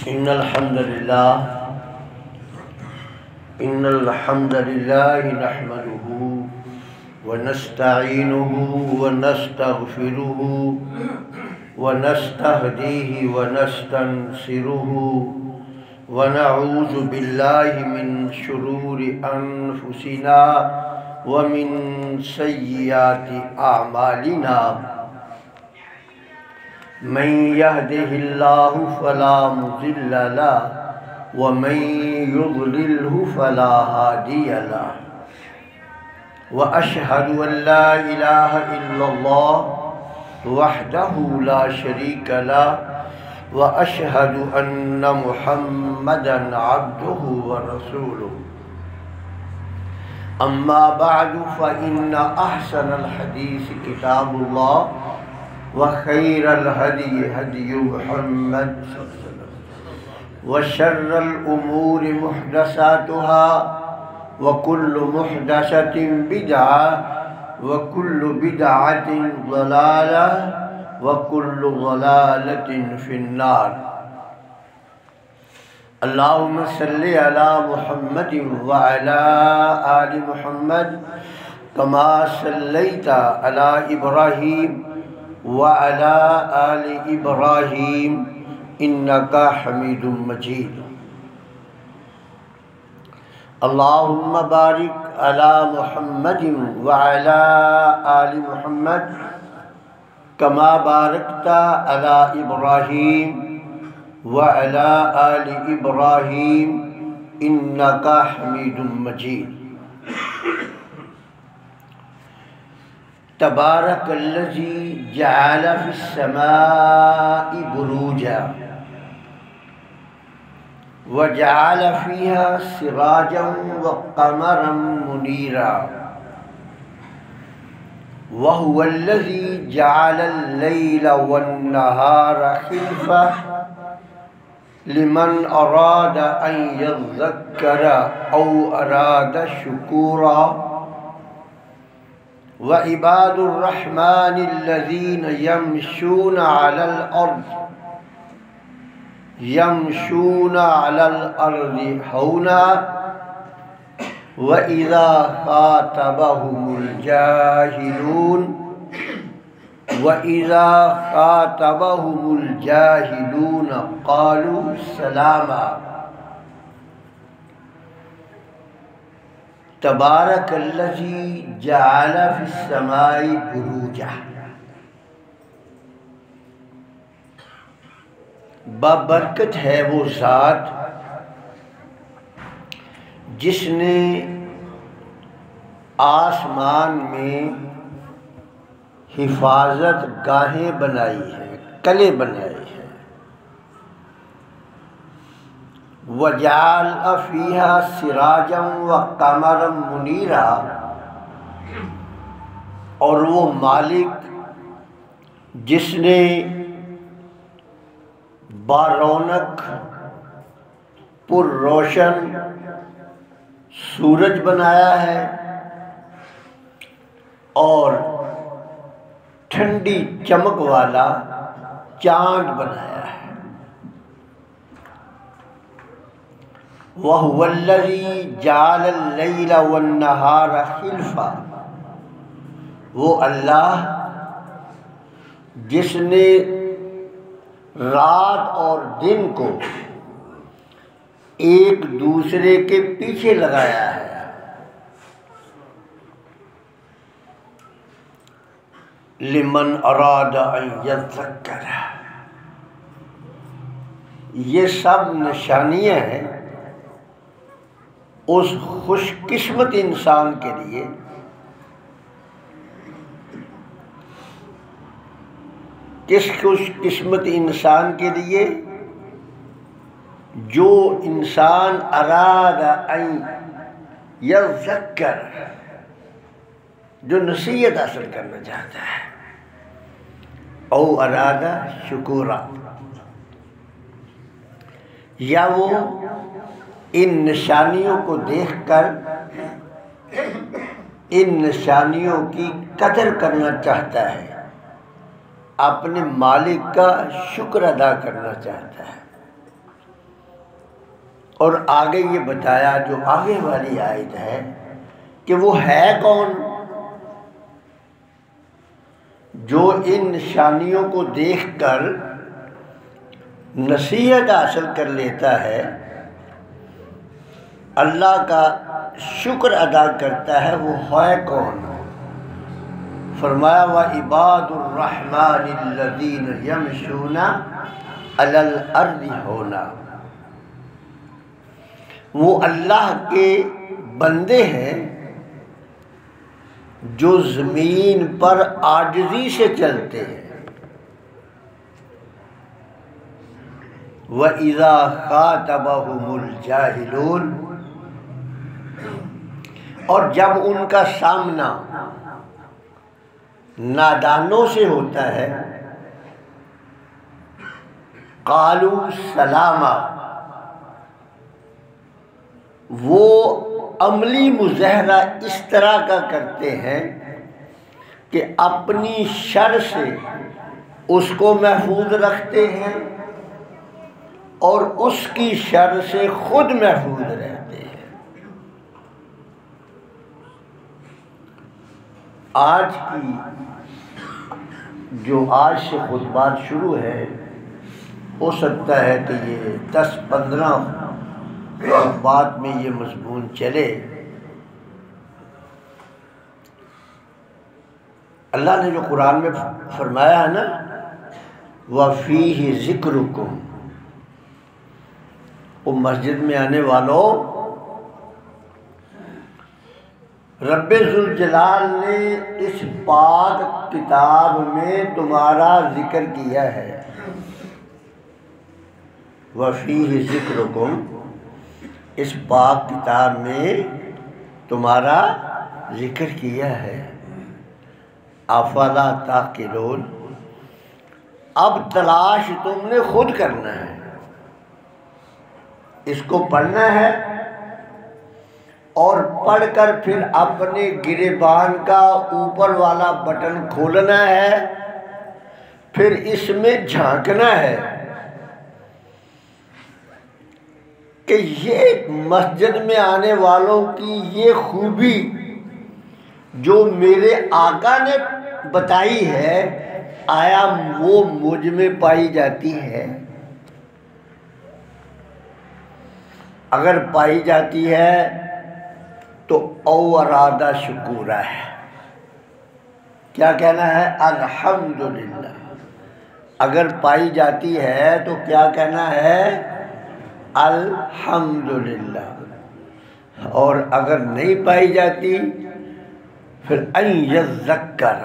إن الحمد لله نحمده ونستعينه ونستغفره ونستهديه ونستنصره ونعوذ بالله من شرور أنفسنا ومن سيئات أعمالنا من يهده الله فلا مضل له ومن يضلله فلا هادي له وأشهد أن لا إله إلا الله وحده لا شريك له وأشهد أن محمدًا عبده ورسوله أما بعد فإن أحسن الحديث كتاب الله وخير الهدي هدي محمد وشر الأمور محدثاتها وكل محدثة بدعة وكل بدعة ضلالة وكل ضلالة في النار اللهم صل على محمد وعلى آل محمد كما صليت على إبراهيم وعلى آل إبراهيم إنك حميد مجيد اللهم بارك على محمد وعلى آل محمد كما باركت على إبراهيم وعلى آل إبراهيم إنك حميد مجيد تبارك الذي جعل في السماء بروجا وجعل فيها سراجا وقمرا منيرا وهو الذي جعل الليل والنهار خلفة لمن أراد أن يذكر أو أراد شكورا وعباد الرحمن الذين يمشون على الأرض هونا وإذا خاطبهم الجاهلون قالوا سلاما تبارک الذی جعل فی السماء بروجا بابرکت ہے وہ ذات جس نے آسمان میں حفاظت گاہیں بنائی ہیں، قلعے بنائے ہیں وَجَعَلَ فِيهَا سِرَاجًا وَقَمَرًا مُنِيرًا اور وہ مالک جس نے بارونق پر روشن سورج بنایا ہے اور ٹھنڈی چمک والا چاند بنایا ہے وَهُوَ الَّذِي جَعَلَ اللَّيْلَ وَالنَّهَارَ خِلْفَةً وہ اللہ جس نے رات اور دن کو ایک دوسرے کے پیچھے لگایا ہے لمن اراد ان یذکر یہ سب نشانیاں ہیں اس خوش قسمت انسان کے لیے کس خوش قسمت انسان کے لیے جو انسان اراد ان یذکر جو نصیحت حاصل کرنا چاہتا ہے او ارادہ شکورا یا وہ ان نشانیوں کو دیکھ کر ان نشانیوں کی قدر کرنا چاہتا ہے، اپنے مالک کا شکر ادا کرنا چاہتا ہے۔ اور آگے یہ بتایا جو آگے والی آیت ہے کہ وہ ہے کون جو ان نشانیوں کو دیکھ کر نصیحت حاصل کر لیتا ہے، اللہ کا شکر ادا کرتا ہے، وہ ہے کون؟ فرمایا وَعِبَادُ الرَّحْمَنِ الَّذِينَ يَمْشُونَ عَلَى الْأَرْضِ هَوْنًا، وہ اللہ کے بندے ہیں جو زمین پر عاجزی سے چلتے ہیں۔ وَإِذَا خَاطَبَهُمُ الْجَاهِلُونَ، اور جب ان کا سامنا نادانوں سے ہوتا ہے، قَالُوا سَلَامًا، وہ عملی مظاہرہ اس طرح کا کرتے ہیں کہ اپنی شر سے اس کو محفوظ رکھتے ہیں اور اس کی شر سے خود محفوظ رہتے ہیں۔ آج کی جو آج سے خطبات شروع ہے، ہو سکتا ہے کہ یہ 10-15 خطبات میں یہ مضمون چلے۔ اللہ نے جو قرآن میں فرمایا ہے نا وَفِيهِ ذِكْرُكُمْ، وہ مسجد میں آنے والوں، رب ذوالجلال نے اس پاک کتاب میں تمہارا ذکر کیا ہے۔ وَفِيهِ ذِكْرُكُمْ، اس پاک کتاب میں تمہارا ذکر کیا ہے۔ افلا تعقلون، اب تلاش تم نے خود کرنا ہے، اس کو پڑھنا ہے اور پڑھ کر پھر اپنے گریبان کا اوپر والا بٹن کھولنا ہے، پھر اس میں جھانکنا ہے کہ یہ مسجد میں آنے والوں کی یہ خوبی جو میرے آقا نے بتائی ہے، آیا وہ مجھ میں پائی جاتی ہے؟ اگر پائی جاتی ہے تو او ارادہ شکورہ ہے، کیا کہنا ہے؟ الحمدللہ۔ اگر پائی جاتی ہے تو کیا کہنا ہے؟ الحمدللہ۔ اور اگر نہیں پائی جاتی پھر ان یذکر،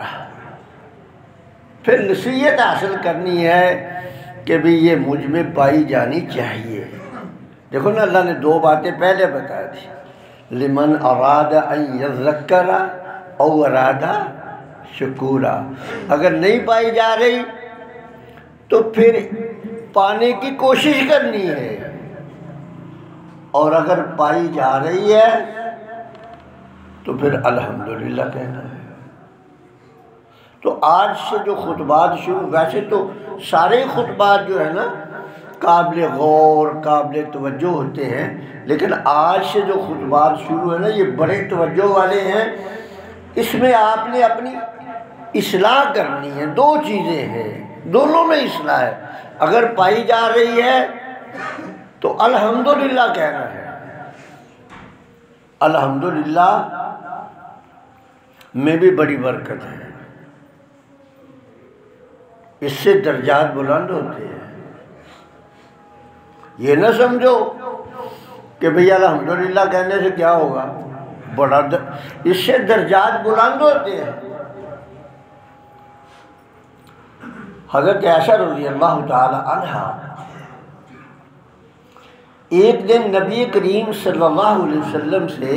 پھر نصیحت حاصل کرنی ہے کہ بھی یہ مجھ میں پائی جانی چاہیے۔ دیکھو نا، اللہ نے 2 باتیں پہلے بتا دی، لمن اراد ان یذکر او اراد شکورا۔ اگر نہیں پائی جا رہی تو پھر پانے کی کوشش کرنی ہے، اور اگر پائی جا رہی ہے تو پھر الحمدللہ کہنا ہے۔ تو آج سے جو خطبات شروع، ویسے تو سارے خطبات جو ہے نا قابل غور، قابل توجہ ہوتے ہیں، لیکن آج سے جو خطبات شروع ہے نا یہ بڑے توجہ والے ہیں۔ اس میں آپ نے اپنی اصلاح کرنی ہے، 2 چیزیں ہیں، دونوں میں اصلاح ہے۔ اگر پائی جا رہی ہے تو الحمدللہ کہنا ہے، الحمدللہ میں بھی بڑی برکت ہے، اس سے درجات بلند ہوتے ہیں۔ یہ نہ سمجھو کہ بھئی الحمدللہ کہنے سے کیا ہوگا، بڑا اس سے درجات بلند ہوتے ہیں۔ حضرت عائشہ رضی اللہ تعالی عنہ ایک دن نبی کریم صلی اللہ علیہ وسلم سے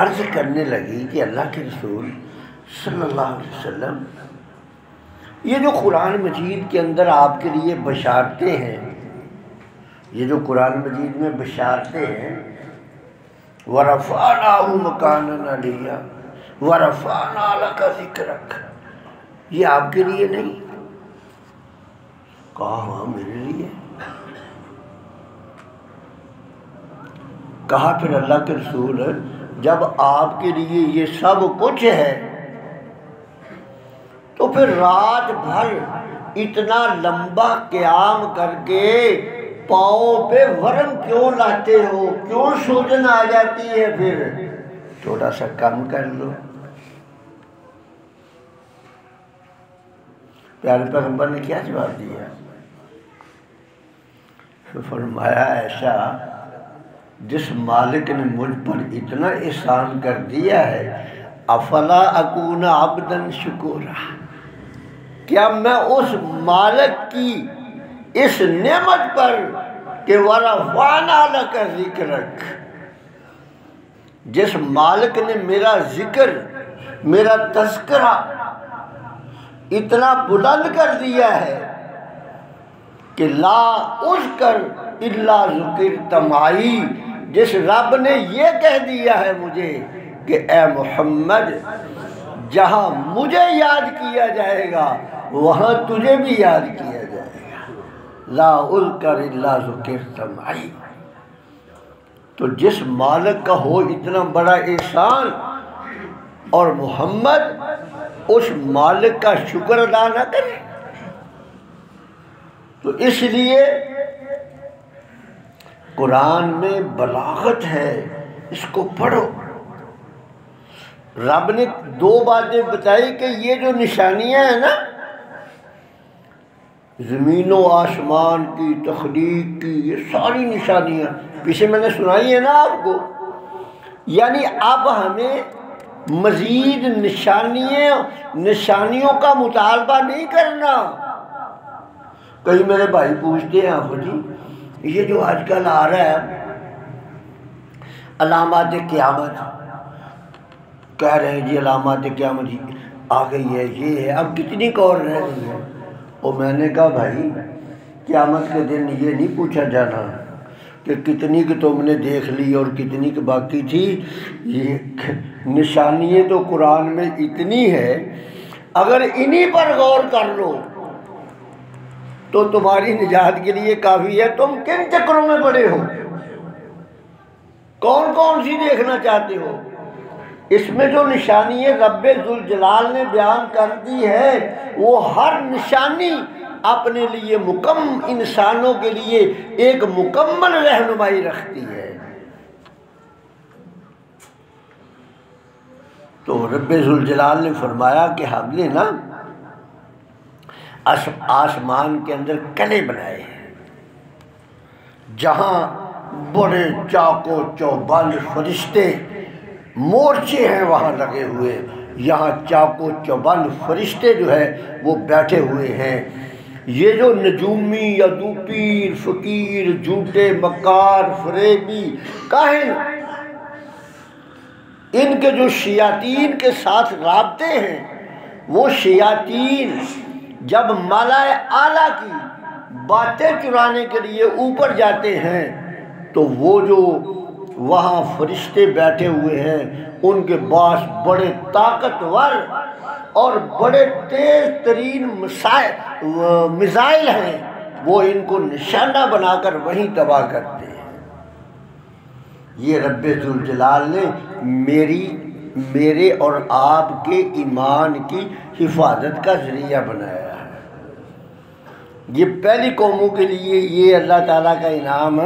عرض کرنے لگی کہ اللہ کے رسول صلی اللہ علیہ وسلم، یہ جو قرآن مجید کے اندر آپ کے لیے بشارتیں ہیں، یہ جو قرآن مجید میں بشارتیں ہیں، وَرَفَعْنَاهُ مَكَانًا عَلِيًّا وَرَفَعْنَا لَكَ ذِكْرَكَ، یہ آپ کے لیے نہیں؟ کہا ہاں میرے لیے۔ کہا پھر اللہ کے رسول جب آپ کے لیے یہ سب کچھ ہے تو پھر رات بھر اتنا لمبا قیام کر کے پاؤں پہ ورم کیوں لاتے ہو؟ کیوں سوجن آ جاتی ہے؟ پھر تھوڑا سا کم کر لو۔ پیارے پیغمبر نے کیا جواب دیا؟ فرمایا ایسا جس مالک نے مجھ پر اتنا احسان کر دیا ہے، افلا اکون عبدا شکورا، کیا میں اس مالک کی اس نعمت پر کہ ورفعنا لک ذکرک، جس مالک نے میرا ذکر، میرا تذکرہ اتنا بلند کر دیا ہے کہ لا اذکر الا ذکرت معی، جس رب نے یہ کہہ دیا ہے مجھے کہ اے محمد جہاں مجھے یاد کیا جائے گا وہاں تجھے بھی یاد کیا جائے گا، لا اذکر الا ذکرت معی۔ تو جس مالک کا ہو اتنا بڑا احسان اور محمد اس مالک کا شکر ادا نہ کرے، تو اس لیے قرآن میں بلاغت ہے، اس کو پڑھو۔ رب نے دو باتیں بتائی کہ یہ جو نشانیاں ہیں نا، زمین و آسمان کی تخلیق کی، یہ ساری نشانیاں پیچھے میں نے سنائی ہے نا آپ کو، یعنی اب ہمیں مزید نشانیوں کا مطالبہ نہیں کرنا۔ کئی میرے بھائی پوچھتے ہیں آخو جی یہ جو آج کل آ رہا ہے علامات قیامت، کہہ رہے ہیں جی علامات قیامت آ گئی ہے، یہ ہے، اب کتنی اور رہ گئی ہے؟ اور میں نے کہا بھائی قیامت کے دن یہ نہیں پوچھا جانا کہ کتنی کی تم نے دیکھ لی اور کتنی کی باقی تھی، یہ نشانیاں تو قرآن میں اتنی ہے، اگر انہی پر غور کر لو تو تمہاری نجات کے لیے کافی ہے۔ تم کن چکروں میں پڑے ہو؟ کون کون سی دیکھنا چاہتے ہو؟ اس میں جو نشانی رب ذوالجلال نے بیان کر دی ہے وہ ہر نشانی اپنے لیے انسانوں کے لیے ایک مکمل رہنمائی رکھتی ہے۔ تو رب ذوالجلال نے فرمایا کہ ہم نے نا آسمان کے اندر کلے بنائے ہیں، جہاں بڑے چاق و چوبند فرشتے مورچے ہیں وہاں لگے ہوئے، یہاں چاق و چوبند فرشتے جو ہے وہ بیٹھے ہوئے ہیں۔ یہ جو نجومی یا دوپیر فقیر جھوٹے مکار فریبی کاہن، ان کے جو شیاطین کے ساتھ رابطے ہیں، وہ شیاطین جب ملائے اعلیٰ کی باتیں چرانے کے لیے اوپر جاتے ہیں تو وہ جو وہاں فرشتے بیٹھے ہوئے ہیں ان کے پاس بڑے طاقتور اور بڑے تیز ترین میزائل ہیں، وہ ان کو نشانہ بنا کر وہیں تباہ کرتے ہیں۔ یہ رب ذوالجلال نے میرے اور آپ کے ایمان کی حفاظت کا ذریعہ بنایا ہے۔ یہ پہلی قوموں کے لیے یہ اللہ تعالیٰ کا انعام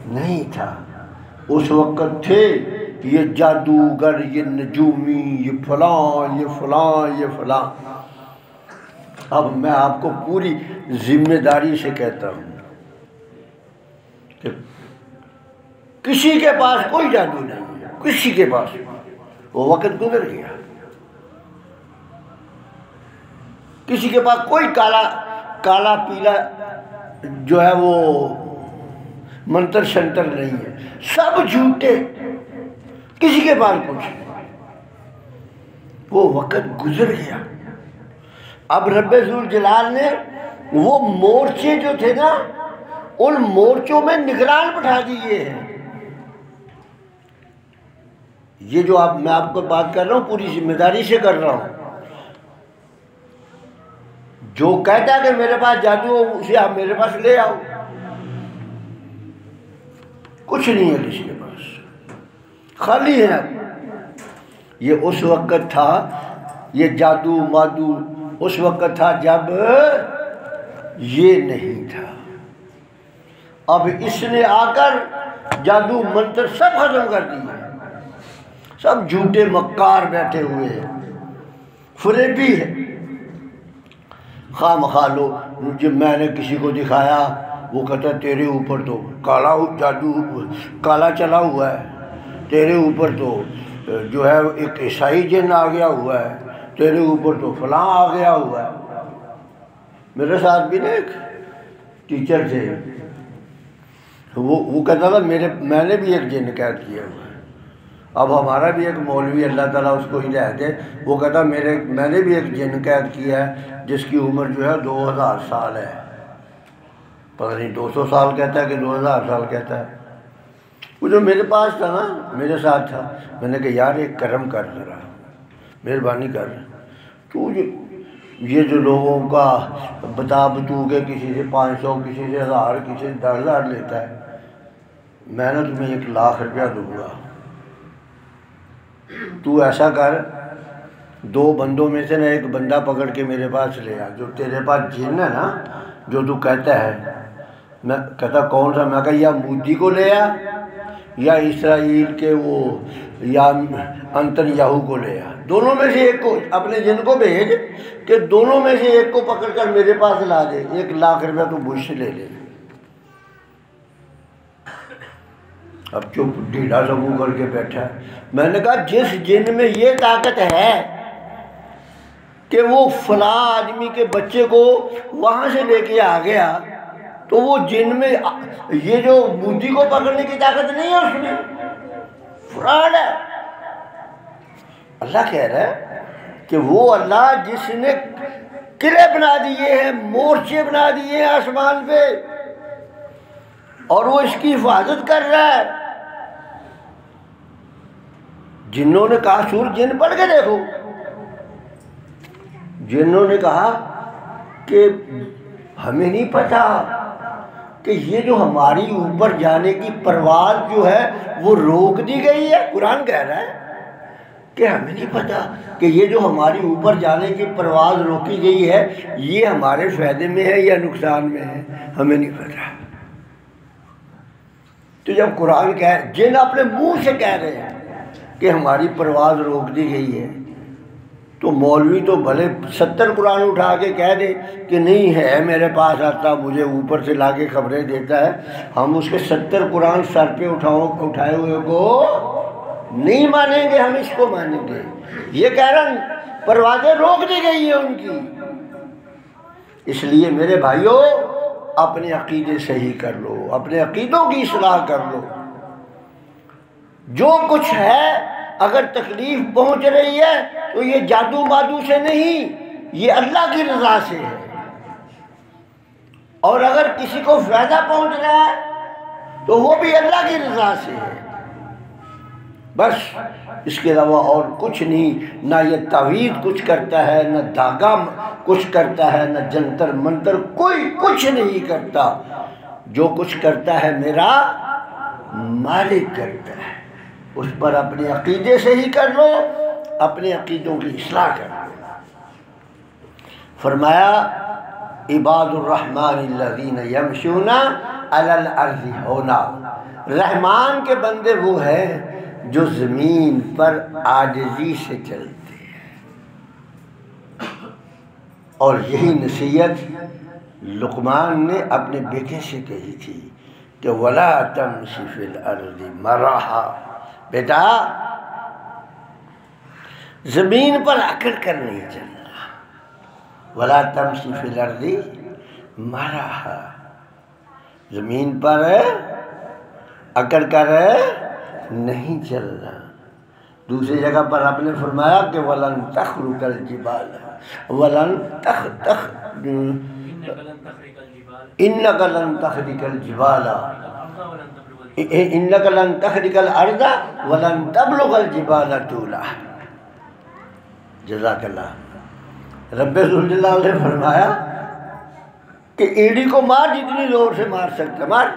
نہیں تھا، اس وقت تھے یہ جادوگر، یہ نجومی، یہ فلاں، یہ فلاں، یہ فلاں۔ اب میں آپ کو پوری ذمہ داری سے کہتا ہوں کہ کسی کے پاس کوئی جادو نہیں ہے، کسی کے پاس، وہ وقت گزر گیا۔ کسی کے پاس کوئی کالا پیلا جو ہے وہ منتر شنتر نہیں ہے، سب جھوٹے، کسی کے پاس کچھ نہیں، وہ وقت گزر گیا۔ اب رب ذوالجلال نے وہ مورچے جو تھے نا، ان مورچوں میں نگران بٹھا دیے ہیں۔ یہ جو میں آپ کو بات کر رہا ہوں پوری ذمہ داری سے کر رہا ہوں۔ جو کہتا ہے کہ میرے پاس جادو ہو اسے آپ میرے پاس لے آؤ، کچھ نہیں ہے کسی کے پاس۔ خالی ہیں. یہ اس وقت تھا، یہ جادو مادو اس وقت تھا جب یہ نہیں تھا. اب اس نے آ کر جادو منتر سب ختم کر دیے. سب جھوٹے مکار بیٹھے ہوئے ہیں، فریبی ہے. خواہ مخواہ لو جب میں نے کسی کو دکھایا وہ کہتا ہے تیرے اوپر تو کالا جادو کالا چلا ہوا ہے، تیرے اوپر تو جو ہے ایک عیسائی جن آ گیا ہوا ہے، تیرے اوپر تو فلاں آ گیا ہوا ہے. میرے ساتھ بھی نا ایک ٹیچر تھے، وہ کہتا تھا میں نے بھی ایک جن قید کیا ہوا ہے. اب ہمارا بھی ایک مولوی اللہ تعالیٰ اس کو ہدایت دے، وہ کہتا میں نے بھی ایک جن قید کیا ہے جس کی عمر جو ہے 2000 سال ہے. پتہ نہیں 200 سال کہتا ہے کہ 2000 سال کہتا ہے. وہ جو میرے پاس تھا نا، میرے ساتھ تھا، میں نے کہا یار ایک کرم کر ذرا، مہربانی کر، تو یہ جو لوگوں کا بتا بتو کے کسی سے 500 کسی سے 1000 کسی سے 10,000 لیتا ہے، میں نے تمہیں 1,00,000 روپیہ دوں گا. تو ایسا کر، 2 بندوں میں سے نا ایک بندہ پکڑ کے میرے پاس لے آ، جو تیرے پاس جن ہے نا جو تو کہتا ہے. میں کہتا کون سا؟ میں کہا یا مودی کو لے آ یا اسرائیل کے وہ یا انتن یاہو کو لے آ. دونوں میں سے ایک کو، اپنے جن کو بھیج کہ دونوں میں سے ایک کو پکڑ کر میرے پاس لا دے، 1,00,000 روپیہ تو مجھ سے لے لے. اب چپ ڈھیلا سا منہ کر کے بیٹھا ہے. میں نے کہا جس جن میں یہ طاقت ہے کہ وہ فلاں آدمی کے بچے کو وہاں سے لے کے آ گیا، تو وہ جن میں یہ جو مودی کو پکڑنے کی طاقت نہیں ہے، اس میں فراڈ ہے. اللہ کہہ رہا ہے کہ وہ اللہ جس نے قلعے بنا دیے ہیں، مورچے بنا دیے ہیں آسمان پہ، اور وہ اس کی حفاظت کر رہا ہے. جنوں نے کہا سور جن پڑھ کے دیکھو، جنوں نے کہا کہ ہمیں نہیں پتا کہ یہ جو ہماری اوپر جانے کی پرواز جو ہے وہ روک دی گئی ہے. قرآن کہہ رہا ہے کہ ہمیں نہیں پتا کہ یہ جو ہماری اوپر جانے کی پرواز روکی گئی ہے یہ ہمارے فائدے میں ہے یا نقصان میں ہے، ہمیں نہیں پتا. تو جب قرآن جن اپنے منہ سے کہہ رہے ہیں کہ ہماری پرواز روک دی گئی ہے، تو مولوی تو بھلے 70 قرآن اٹھا کے کہہ دے کہ نہیں ہے میرے پاس آتا، مجھے اوپر سے لا کے خبریں دیتا ہے، ہم اس کے 70 قرآن سر پہ اٹھائے ہوئے کو نہیں مانیں گے، ہم اس کو مانیں گے. یہ کہہ رہا ہیں پروازیں روک دی گئی ہیں ان کی. اس لیے میرے بھائیوں اپنے عقیدے صحیح کر لو، اپنے عقیدوں کی اصلاح کر لو. جو کچھ ہے اگر تکلیف پہنچ رہی ہے تو یہ جادو مادو سے نہیں، یہ اللہ کی رضا سے ہے. اور اگر کسی کو فائدہ پہنچ رہا ہے تو وہ بھی اللہ کی رضا سے ہے. بس اس کے علاوہ اور کچھ نہیں. نہ یہ تعویذ کچھ کرتا ہے، نہ دھاگا کچھ کرتا ہے، نہ جنتر منتر، کوئی کچھ نہیں کرتا. جو کچھ کرتا ہے میرا مالک کرتا ہے. اس پر اپنے عقیدے سے ہی کر لو، اپنے عقیدوں کی اصلاح کر لو. فرمایا عباد الرحمن الذین یمشون علی الارض ہونا، رحمان کے بندے وہ ہیں جو زمین پر عاجزی سے چلتے ہیں. اور یہی نصیحت لقمان نے اپنے بیٹے سے کہی تھی کہ وَلَا تَمْشِ فِي الْأَرْضِ مَرَحًا، بیٹا زمین پر اکڑ کر نہیں چلنا. وَلَا تَمْشِ فِي الْأَرْضِ مَرَحًا، زمین پر اکڑ کر نہیں چلنا. دوسری جگہ پر آپ نے فرمایا کہ وَلَن تَخْرُقَ الْجِبَالَ وَلَن إِنَّكَ لَن تَخْرِقَ الْجِبَالَ إِنَّكَ لَن تَخْرِقَ الْأَرْضَ وَلَن تَبْلُغَ الْجِبَالَ طُولًا. جزاک اللہ. رب ذوالجلال نے فرمایا کہ ایڑی کو مار جتنی زور سے مار سکتا مار،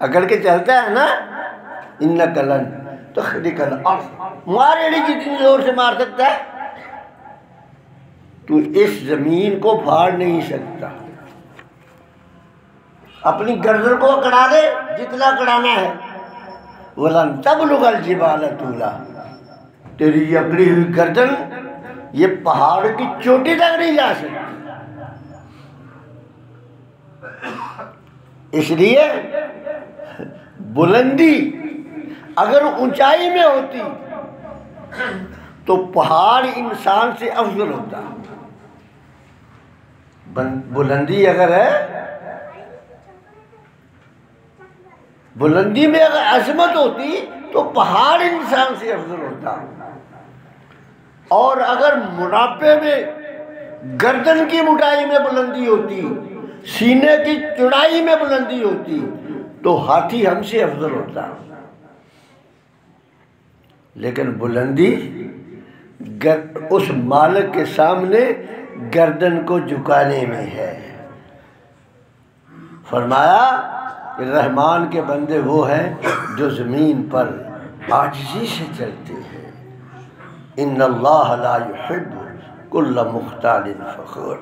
اکڑ کے چلتا ہے نا. إِنَّكَ لَن تخرق الارض، مارے نہیں جتنی زور سے مار سکتا ہے تو اس زمین کو پھاڑ نہیں سکتا. اپنی گردن کو اکڑا دے جتنا اکڑانا ہے. وَلَن تَبْلُغَ الْجِبَالَ طُولًا، تیری یہ اکڑی ہوئی گردن یہ پہاڑ کی چوٹی تک نہیں جا سکتی. اس لیے بلندی اگر اونچائی میں ہوتی تو پہاڑ انسان سے افضل ہوتا. بلندی اگر ہے، بلندی میں اگر عظمت ہوتی تو پہاڑ انسان سے افضل ہوتا. اور اگر منافع میں گردن کی موٹائی میں بلندی ہوتی، سینے کی چوڑائی میں بلندی ہوتی تو ہاتھی ہم سے افضل ہوتا. لیکن بلندی اس مالک کے سامنے گردن کو جھکانے میں ہے. فرمایا کہ رحمان کے بندے وہ ہیں جو زمین پر عاجزی سے چلتے ہیں. ان اللہ لا يحب کل مختال فخور.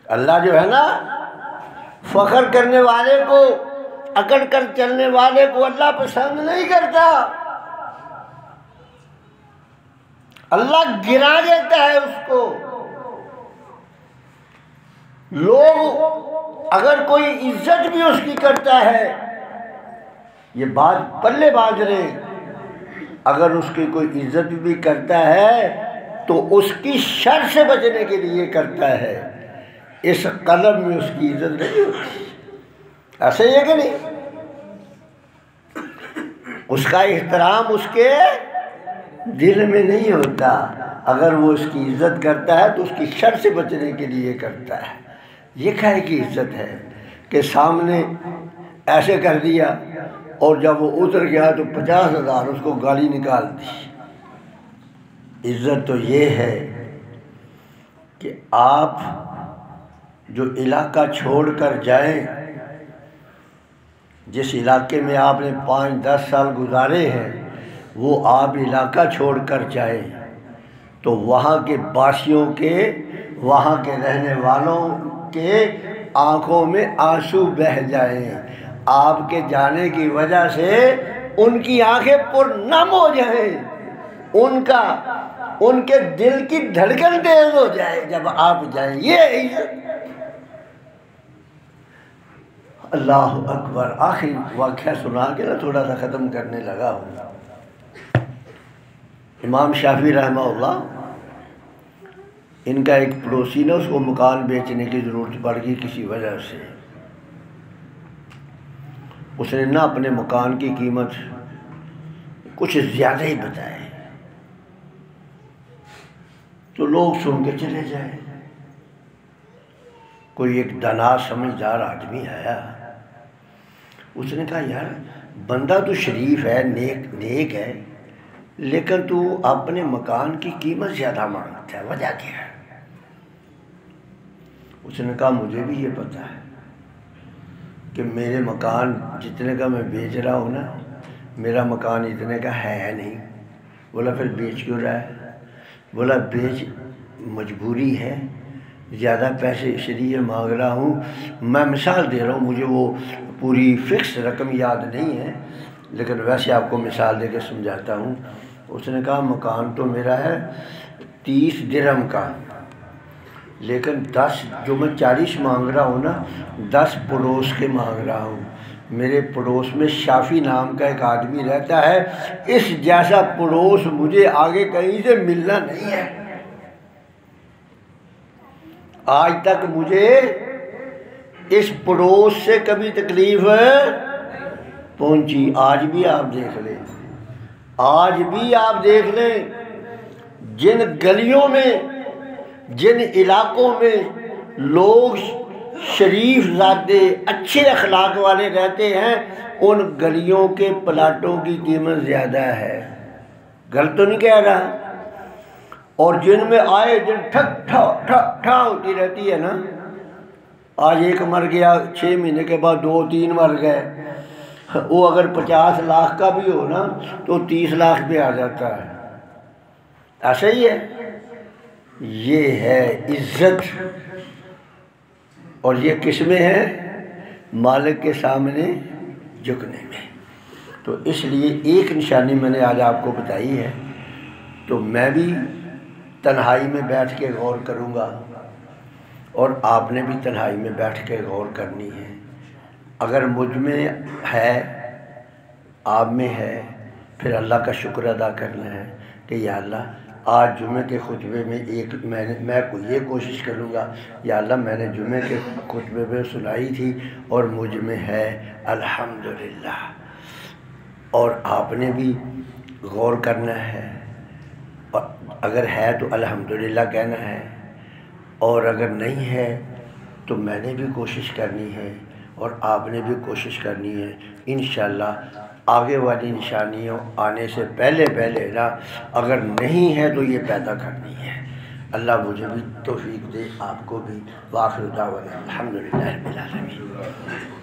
اللہ جو ہے نا، فخر کرنے والے کو، اکڑ کر چلنے والے کو اللہ پسند نہیں کرتا. اللہ گرا دیتا ہے اس کو. لوگ اگر کوئی عزت بھی اس کی کرتا ہے، یہ بات پلے باندھ رہے، اگر اس کی کوئی عزت بھی کرتا ہے تو اس کی شر سے بچنے کے لیے کرتا ہے. اس قلم میں اس کی عزت نہیں ہوتی. ایسے ہی ہے کہ نہیں؟ اس کا احترام اس کے دل میں نہیں ہوتا. اگر وہ اس کی عزت کرتا ہے تو اس کی شر سے بچنے کے لیے کرتا ہے. یہ کہے کی عزت ہے کہ سامنے ایسے کر دیا اور جب وہ اتر گیا تو 50,000 اس کو گالی نکال دی. عزت تو یہ ہے کہ آپ جو علاقہ چھوڑ کر جائیں، جس علاقے میں آپ نے 5-10 سال گزارے ہیں، وہ آپ علاقہ چھوڑ کر جائیں تو وہاں کے باسیوں کے، وہاں کے رہنے والوں کے آنکھوں میں آنسو بہہ جائیں. آپ کے جانے کی وجہ سے ان کی آنکھیں پرنم ہو جائیں، ان کے دل کی دھڑکن تیز ہو جائے جب آپ جائیں. یہ عزت. اللہ اکبر. آخری واقعہ سنا کے نا تھوڑا سا ختم کرنے لگا ہوں. امام شافعی رحمہ اللہ، ان کا ایک پڑوسی نے اس کو مکان بیچنے کی ضرورت پڑ گئی کسی وجہ سے. اس نے نہ اپنے مکان کی قیمت کچھ زیادہ ہی بتائے تو لوگ سن کے چلے جائے. کوئی ایک دانا سمجھدار آدمی آیا، اس نے کہا یار بندہ تو شریف ہے، نیک ہے، لیکن تو اپنے مکان کی قیمت زیادہ مانگتا ہے، وجہ کیا ہے؟ اس نے کہا مجھے بھی یہ پتہ ہے کہ میرے مکان جتنے کا میں بیچ رہا ہوں نا، میرا مکان اتنے کا ہے نہیں. بولا پھر بیچ کیوں رہا ہے؟ بولا بیچ مجبوری ہے، زیادہ پیسے اس لیے مانگ رہا ہوں. میں مثال دے رہا ہوں، مجھے وہ پوری فکس رقم یاد نہیں ہے، لیکن ویسے آپ کو مثال دے کے سمجھاتا ہوں. اس نے کہا مکان تو میرا ہے 30 درہم کا، لیکن 10 جو میں 40 مانگ رہا ہوں نا، 10 پڑوس کے مانگ رہا ہوں. میرے پڑوس میں شافی نام کا ایک آدمی رہتا ہے، اس جیسا پڑوس مجھے آگے کہیں سے ملنا نہیں ہے. آج تک مجھے اس پڑوس سے کبھی تکلیف پہنچی. آج بھی آپ دیکھ لیں، آج بھی آپ دیکھ لیں، جن گلیوں میں، جن علاقوں میں لوگ شریف ذاتے اچھے اخلاق والے رہتے ہیں، ان گلیوں کے پلاٹوں کی قیمت زیادہ ہے. غلط تو نہیں کہہ رہا. اور جن میں آئے دن ٹھک ٹھا ٹھک ٹھا ہوتی رہتی ہے نا، آج ایک مر گیا، 6 مہینے کے بعد 2-3 مر گئے. وہ اگر 50 لاکھ کا بھی ہو نا تو 30 لاکھ بھی آ جاتا ہے، ایسا ہی ہے۔ یہ ہے عزت، اور یہ کس میں ہے؟ مالک کے سامنے جھکنے میں۔ تو اس لیے ایک نشانی میں نے آج آپ کو بتائی ہے، تو میں بھی تنہائی میں بیٹھ کے غور کروں گا، اور آپ نے بھی تنہائی میں بیٹھ کے غور کرنی ہے۔ اگر مجھ میں ہے، آپ میں ہے، پھر اللہ کا شکر ادا کرنا ہے کہ یا اللہ آج جمعے کے خطبے میں میں یہ کوشش کروں گا، یا اللہ میں نے جمعے کے خطبے میں سنائی تھی اور مجھ میں ہے، الحمدللہ۔ اور آپ نے بھی غور کرنا ہے، اور اگر ہے تو الحمدللہ کہنا ہے، اور اگر نہیں ہے تو میں نے بھی کوشش کرنی ہے، اور آپ نے بھی کوشش کرنی ہے۔ انشاءاللہ آگے والی نشانیوں آنے سے پہلے نا اگر نہیں ہے تو یہ پیدا کرنی ہے۔ اللہ مجھے بھی توفیق دے، آپ کو بھی۔ وآخر دعوانا الحمدللہ رب العالمین۔